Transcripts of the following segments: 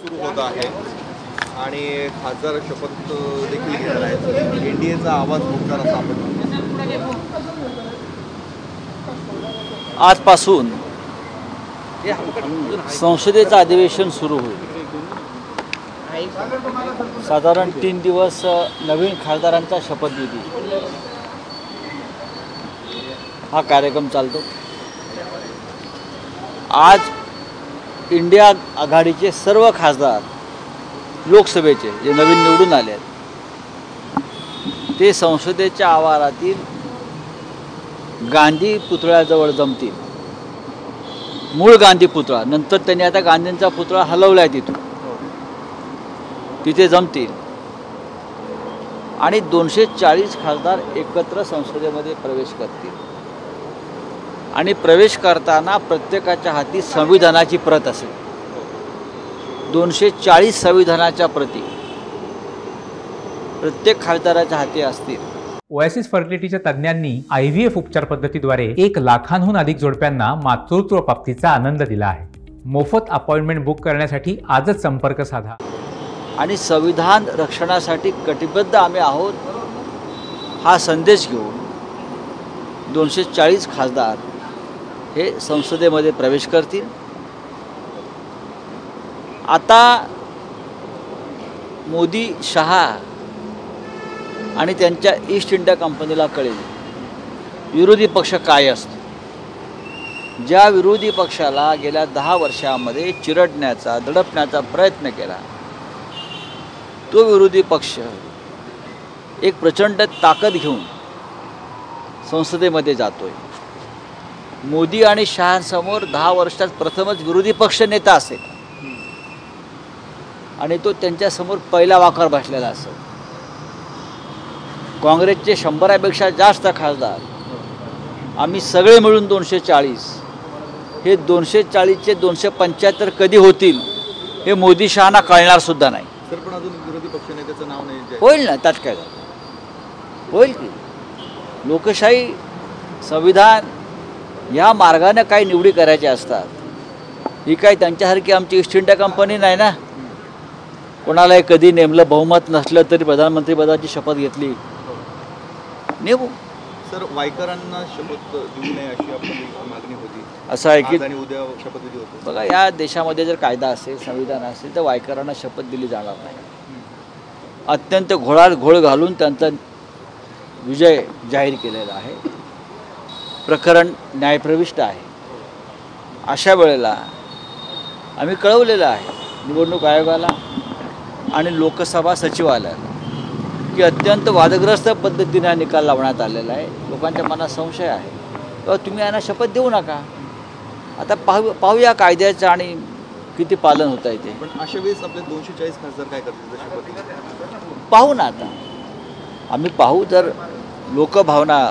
सुरू होत आहे आणि खासदार शपथ देखील घेणार आहेत. एनडीएचा आवाज मोठा असा आपण आजपासून संसदेचं अधिवेशन सुरू होईल. साधारण 3 दिवस नवीन खासदारांचा शपथविधी हा कार्यक्रम चालतो. आज इंडिया आघाडीचे सर्व खासदार लोकसभेचे जे नवीन निवडून आले आहेत ते संसदेच्या आवारातील गांधी पुतळ्याजवळ जमतील. मूळ गांधी पुतळा, नंतर त्यांनी आता गांधींचा पुतळा हलवला आहे तिथे जमतील आणि 240 खासदार एकत्र संसदेमध्ये प्रवेश करतील. आणि प्रवेश करताना प्रत्येकाच्या हाती संविधानाची प्रत असेल. 240 संविधानाच्या प्रती प्रत्येक खासदाराच्या हाती असतील. ओएसिस फर्टिलिटीच्या तज्ञांनी IVF उपचार पद्धतीद्वारे 1 लाखांहून अधिक जोडप्यांना मातृत्व प्राप्तीचा आनंद दिला आहे. मोफत अपॉइंटमेंट बुक करण्यासाठी आजच संपर्क साधा. आणि संविधान रक्षणासाठी कटिबद्ध आम्ही आहोत हा संदेश घेऊन 240 खासदार हे संसदेमध्ये प्रवेश करतील. आता मोदी शहा आणि त्यांच्या ईस्ट इंडिया कंपनीला कळेल विरोधी पक्ष काय असतो. ज्या विरोधी पक्षाला गेल्या 10 वर्षामध्ये चिरडण्याचा दडपण्याचा प्रयत्न केला तो विरोधी पक्ष एक प्रचंड ताकद घेऊन संसदेमध्ये जातोय. मोदी आणि शहांसमोर 10 वर्षात प्रथमच विरोधी पक्ष नेता असेल आणि तो त्यांच्यासमोर पहिला वाकार बसलेला असेल. काँग्रेसचे 100पेक्षा जास्त खासदार आम्ही सगळे मिळून 240, हे 240चे 275 कधी होतील हे मोदी शहांना कळणार सुद्धा नाही. सर पण अजून विरोधी पक्ष नेत्याचं नाव नाही. होईल ना, त्यात काय होईल की. लोकशाही संविधान ह्या मार्गाने काही निवडी करायच्या असतात. ही काय त्यांच्यासारखी आमची ईस्ट इंडिया कंपनी नाही ना. कोणालाही कधी नेमलं, बहुमत नसलं तरी प्रधानमंत्रीपदाची शपथ घेतली नेमू. सर वायकरांना शपथ देऊ नये अशी आपली मागणी होती. असं आहे की उद्या शपथविधी होतो. बघा, या देशामध्ये जर कायदा असेल, संविधान असेल तर वायकरांना शपथ दिली जाणार नाही. अत्यंत घोळ घालून त्यांचा विजय जाहीर केलेला आहे. प्रकरण न्यायप्रविष्ट आहे. अशा वेळेला आम्ही कळवलेलं आहे निवडणूक आयोगाला आणि लोकसभा सचिवालयाला की अत्यंत वादग्रस्त पद्धतीने निकाल लावण्यात आलेला आहे. लोकांच्या मनात संशय आहे तर तुम्ही यांना शपथ देऊ नका. आता पाहूया कायद्याचं आणि किती पालन होतं आहे ते. पण अशा वेळेस आपले 240 खासदार काय करतील शपथ? पाहू ना. आता आम्ही पाहू. जर लोकभावना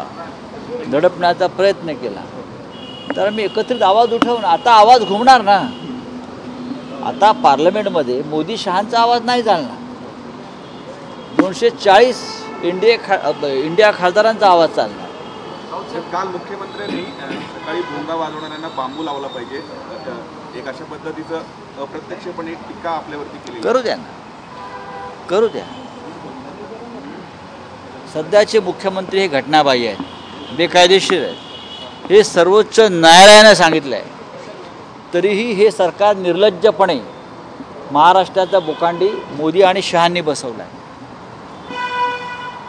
दडपण्याचा प्रयत्न केला तर आम्ही एकत्रित आवाज उठवू ना. आता आवाज घुमणार ना. आता पार्लमेंटमध्ये मोदी शहांचा आवाज नाही चालणार. 240 इंडिया खासदारांचा आवाज चालणार. काल मुख्यमंत्र्यांनी सकाळी भोंगा वाजवणाऱ्यांना बांबू लावला पाहिजे एक अशा पद्धतीचं अप्रत्यक्षपणे टीका आपल्यावरती केली. करू द्या ना, करू द्या. सध्याचे मुख्यमंत्री हे घटनाबाह्य आहेत, बेकायदेशीर आहेत. हे सर्वोच्च न्यायालयाने सांगितलं आहे. तरीही हे सरकार निर्लज्जपणे महाराष्ट्राचा बोकांडी मोदी आणि शहांनी बसवला आहे.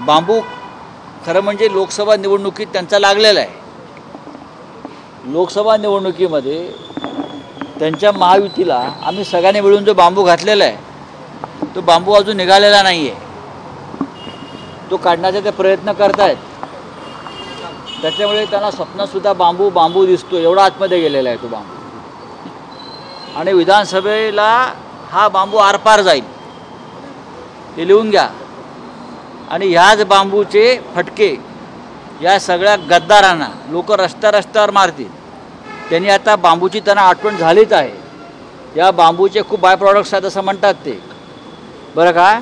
बांबू खरं म्हणजे लोकसभा निवडणुकीत त्यांचा लागलेला आहे. लोकसभा निवडणुकीमध्ये त्यांच्या महायुतीला आम्ही सगळ्यांनी मिळून जो बांबू घातलेला आहे तो बांबू अजून निघालेला नाही आहे. तो काढण्याचा ते प्रयत्न करत आहेत. त्याच्यामुळे त्यांना स्वप्नातसुद्धा बांबू बांबू दिसतो एवढा आतमध्ये गेलेला आहे तो बांबू. आणि विधानसभेला हा बांबू आरपार जाईल हे लिहून घ्या. आणि ह्याच बांबूचे फटके या सगळ्या गद्दारांना लोक रस्त्यावर मारतील. त्यांनी आता बांबूची त्यांना आठवण झालीच आहे. या बांबूचे खूप बाय प्रॉडक्ट्स आहेत असं म्हणतात ते, बरं का.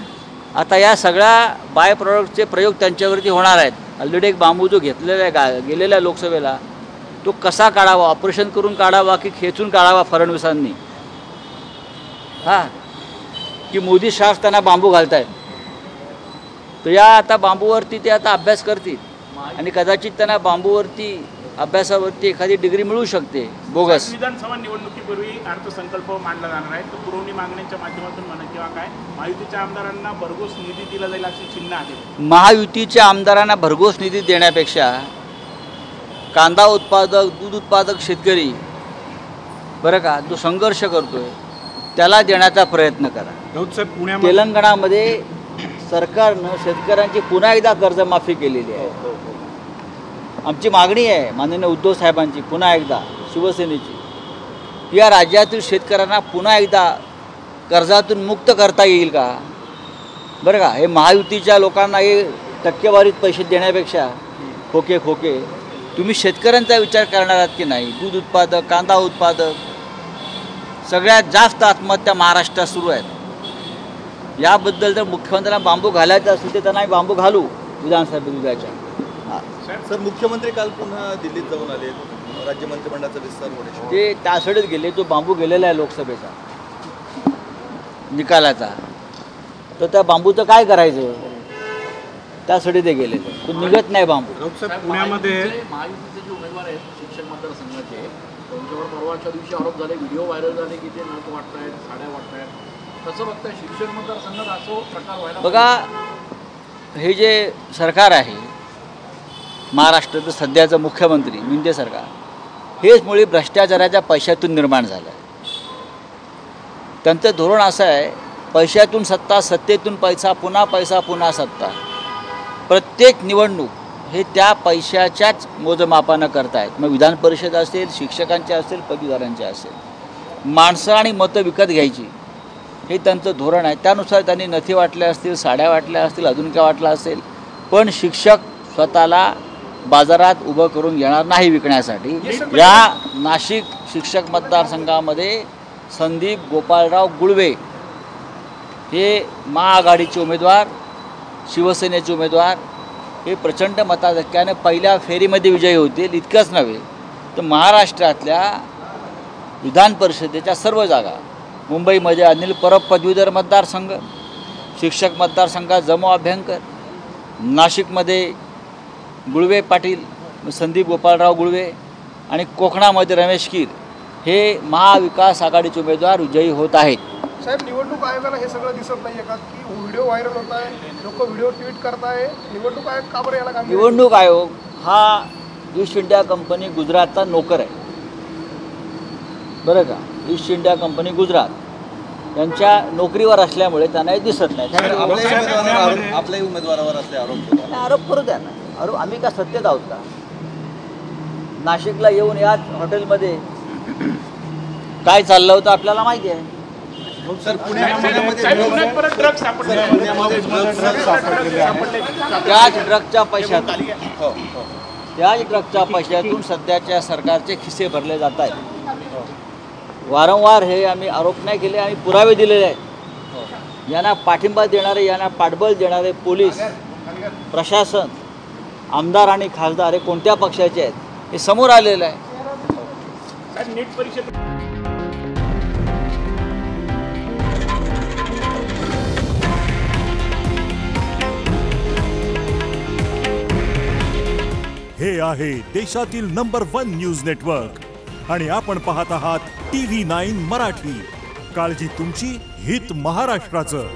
आता या सगळ्या बाय प्रॉडक्टचे प्रयोग त्यांच्यावरती होणार आहेत. ऑलरेडी एक बांबू जो घेतलेला आहे गेलेल्या लोकसभेला तो कसा काढावा, ऑपरेशन करून काढावा की खेचून काढावा फडणवीसांनी, हां की मोदी शाह त्यांना बांबू घालतायत. तर या आता बांबूवरती ते आता अभ्यास करतील आणि कदाचित त्यांना बांबूवरती अभ्यासावरती एखादी डिग्री मिळू शकते बोगस. विधानसभा निवडणुकीपूर्वी अर्थसंकल्प मांडला जाणार आहे. तो पुरवणी मागण्यांच्या माध्यमातून म्हणा किंवा काय महायुतीच्या आमदारांना भरघोस निधी दिला जाईल अशी चिन्ह आहे. महायुतीच्या आमदारांना भरघोस निधी देण्यापेक्षा कांदा उत्पादक, दूध उत्पादक शेतकरी बरं का जो संघर्ष करतोय त्याला देण्याचा प्रयत्न करा. तेलंगणामध्ये सरकारनं शेतकऱ्यांची पुन्हा एकदा कर्जमाफी केलेली आहे. आमची मागणी आहे माननीय उद्धव साहेबांची, पुन्हा एकदा शिवसेनेची, या राज्यातील शेतकऱ्यांना पुन्हा एकदा कर्जातून मुक्त करता येईल का? बरं का, हे महायुतीच्या लोकांना हे टक्केवारीत पैसे देण्यापेक्षा खोके तुम्ही शेतकऱ्यांचा विचार करणार आहात की नाही? दूध उत्पादक, कांदा उत्पादक, सगळ्यात जास्त आत्महत्या महाराष्ट्रात सुरू आहेत. याबद्दल जर मुख्यमंत्र्यांना बांबू घालायचं असेल तर त्यांना बांबू घालू विधानसभेच्या. सर, मुख्यमंत्री काल पुन्हा दिल्लीत जाऊन आले, राज्य मंत्रिमंडळाचा विस्तार होण्यासाठी. ते त्यासाठीच गेले, तो बांबू गेलेला आहे लोकसभेचा निकालाचा, तर त्या बांबूचं काय करायचं त्यासाठी ते गेलेले. तो निघत नाही बांबू. पुण्यामध्ये महायुतीचे जे उमेदवार आहेत शिक्षक मतदारसंघाचे, त्यांच्यावर परवाच्या दिवशी आरोप झाले, व्हिडिओ व्हायरल झाले की ते नख वाटतायत, साड्या वाटतायत. कसं बघताय शिक्षक मतदारसंघात असं प्रकार व्हायला? बघा, हे जे सरकार आहे महाराष्ट्राचं सध्याचं मुख्यमंत्री शिंदे सरकार, हेच मुळी भ्रष्टाचाराच्या पैशातून निर्माण झालं आहे. त्यांचं धोरण असं आहे, पैशातून सत्ता, सत्तेतून पैसा, पुन्हा सत्ता. प्रत्येक निवडणूक हे त्या पैशाच्याच मोजमापानं करतायत. मग विधान परिषद असेल, शिक्षकांच्या असेल, पदवीधरांच्या असेल. माणसं आणि मतं विकत घ्यायची हे त्यांचं धोरण आहे. त्यानुसार त्यांनी नथी वाटल्या असतील, साड्या वाटल्या असतील, अजून काय वाटलं असेल, पण शिक्षक स्वतःला बाजारात उभं करून घेणार नाही विकण्यासाठी. या नाशिक शिक्षक मतदारसंघामध्ये संदीप गोपाळराव गुळवे हे महाआघाडीचे उमेदवार, शिवसेनेचे उमेदवार हे प्रचंड मताधिक्याने पहिल्या फेरीमध्ये विजयी होतील. इतकंच नव्हे तर महाराष्ट्रातल्या विधान परिषदेच्या सर्व जागा, मुंबईमध्ये अनिल परब पदवीधर मतदारसंघ, शिक्षक मतदारसंघात जमो अभ्यंकर, नाशिकमध्ये गुळवे पाटील, संदीप गोपाळराव गुळवे, आणि कोकणामध्ये रमेश कीर हे महाविकास आघाडीचे उमेदवार विजयी होत आहेत. साहेब, निवडणूक आयोगाला हे सगळं दिसत नाहीये का की व्हिडिओ व्हायरल होत आहे, लोक व्हिडिओ ट्विट करताय? निवडणूक आयोग का बरं याला काम? निवडणूक आयोग हा ईस्ट इंडिया कंपनी गुजरातचा नोकर आहे, बरं का. ईस्ट इंडिया कंपनी गुजरात यांच्या नोकरीवर असल्यामुळे त्यांना हे दिसत नाही. आपल्याही उमेदवारावर असले आरोप आरोप करू द्या ना. अरे आम्ही का सत्तेत आहोत का? नाशिकला येऊन याच हॉटेलमध्ये काय चाललं होतं आपल्याला माहिती आहे. सर, पुण्यात ड्रग्ज सापडले, त्याच ड्रगच्या पैशातून सध्याच्या सरकारचे खिसे भरले जात आहेत. वारंवार हे आम्ही आरोप नाही केले, आम्ही पुरावे दिलेले आहेत. यांना पाठिंबा देणारे, यांना पाठबळ देणारे पोलीस प्रशासन, आमदार आणि खासदार हे कोणत्या पक्षाचे आहेत हे समोर आलेलं आहे. नीट परीक्षेत हे आहे देशातील नंबर 1 न्यूज नेटवर्क आणि आपण पाहत आहात TV9 मराठी. काळजी तुमची, हित महाराष्ट्राचं.